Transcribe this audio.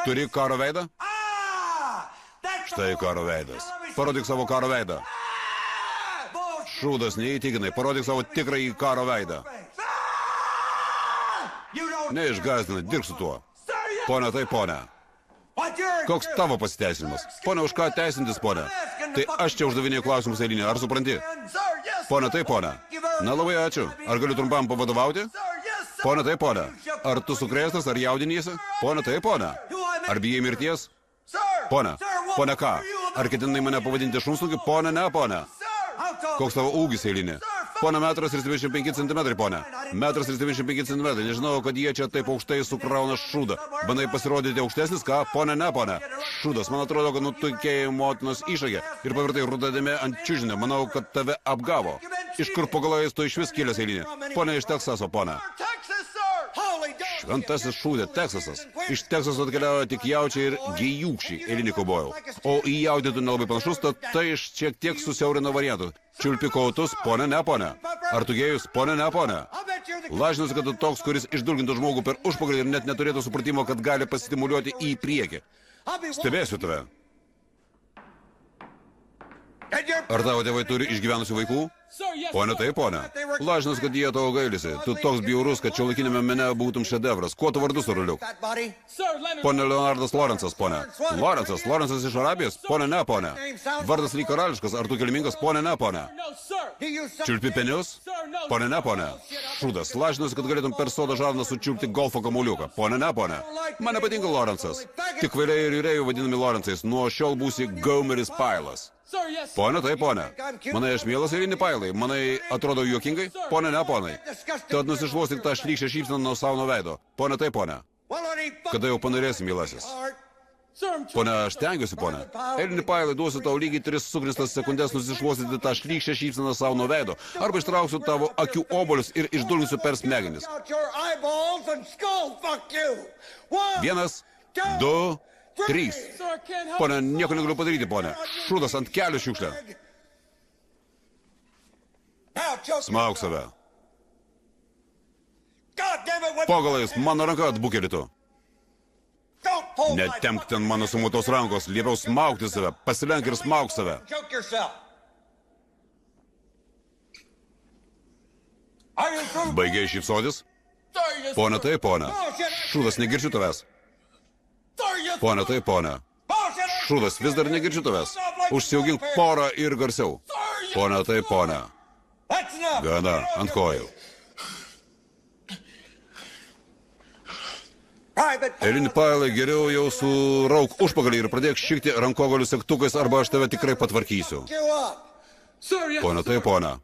Turi karo veidą? Štai karo veidas. Parodyk savo karo veidą. Šūdas, neįtikinai, parodyk savo tikrąjį karo veidą. Neišgazdinai, dirbk su tuo. Pone, tai pone. Koks tavo pasiteisinimas? Pone, už ką teisintis, pone? Tai aš čia uždavinėjau klausimus eilinį, ar supranti? Pone, tai pone. Na, labai ačiū. Ar galiu trumpam pavadovauti? Pone, tai pone. Ar tu sukrėstas, ar jaudiniesi? Pone, tai pone. Ar bijai mirties? Pone. Pone ką? Ar ketinai mane pavadinti šunsnukiu? Pone, ne, pone. Koks tavo ūgis eilinį? Pone, 1,75 centimetrai, pone. 1,75 centimetrai. Nežinau, kad jie čia taip aukštai sukrauna šūdą. Bandai pasirodyti aukštesnis, ką? Pone, ne, pone. Šūdas, man atrodo, kad nutukėjai motinos išagę ir pavirtai rudadėme ant čiužinę. Manau, kad tave apgavo. Iš kur pagalvojais tu iš vis kilęs eilinį? Pone, iš Teksaso, pone. Šventasis šūdė, Teksasas. Iš Teksaso atkeliauja tik jaučiai ir gėjūkščiai, eilinį kaubojau. O į jaudį tu nelabai panašus, tad tai iš šiek tiek susiaurino variantų. Čiulpi kautus, pone, ne, pone. Ar tu gėjus, pone, ne, pone. Lažinusi, kad tu toks, kuris išdulgintų žmogų per užpakalį ir net neturėtų supratimo, kad gali pasistimuliuoti į priekį. Stebėsiu tave. Ar tavo tėvai turi išgyvenusių vaikų? Pone, tai pone. Lažinas, kad jie tavo gailisi. Tu toks bjaurus, kad šiuolaikinėme mene būtum šedevras. Kuo tu vardu, Saruliuk? Pone Leonardas Lorenzas, pone. Lorenzas iš Arabijos? Pone, ne, pone. Vardas lyg karališkas, ar tu kilmingas? Pone, ne, pone. Čiulpi penius? Pone, ne, pone. Šūdas. Lažinas, kad galėtum per sodą žarną sučiulpti golfo kamuoliuką. Pone, ne, pone. Man nepatinka Lorenzas. Tik kvailiai ir jūrėjų vadinami Lorenzais. Nuo šiol būsi Gomeris Pailas. Pone, tai pone. Manai, aš mielas eilinį pailai. Manai, atrodo juokingai? Pone, ne, ponai. Tad nusišluostyk tą šlykščią šypseną nuo savo veido. Pone, tai pone. Kada jau panorėsi, mielasis? Pone, aš tengiuosi, pone. Eilinį pailai duosiu tau lygiai 3 sukristas sekundės nusišluostyti tą šlykščią šypseną savo nuo veido. Arba ištrauksiu tavo akių obuolius ir išdulginsiu per smegenis. 1, 2, 3. Pone, nieko negaliu padaryti, pone. Šūdas ant kelių šiukšlę. Smauk save. Pogalais, mano ranka atbukėlitų. Netempk ten mano sumutos rankos, liepiau smaukti save. Pasilenk ir smauk save. Baigiai šypsotis? Pone, tai pone. Šūdas, negirdžiu tavęs. Pone, tai pone. Šūdas, vis dar negirdžiu tavęs. Užsiaugink porą ir garsiau. Pone, tai pone. Gana, ant kojų. Eilinį pailai, geriau jau surauk užpakalį ir pradėk šikti rankogalių segtukais, arba aš tave tikrai patvarkysiu. Pone, tai pone.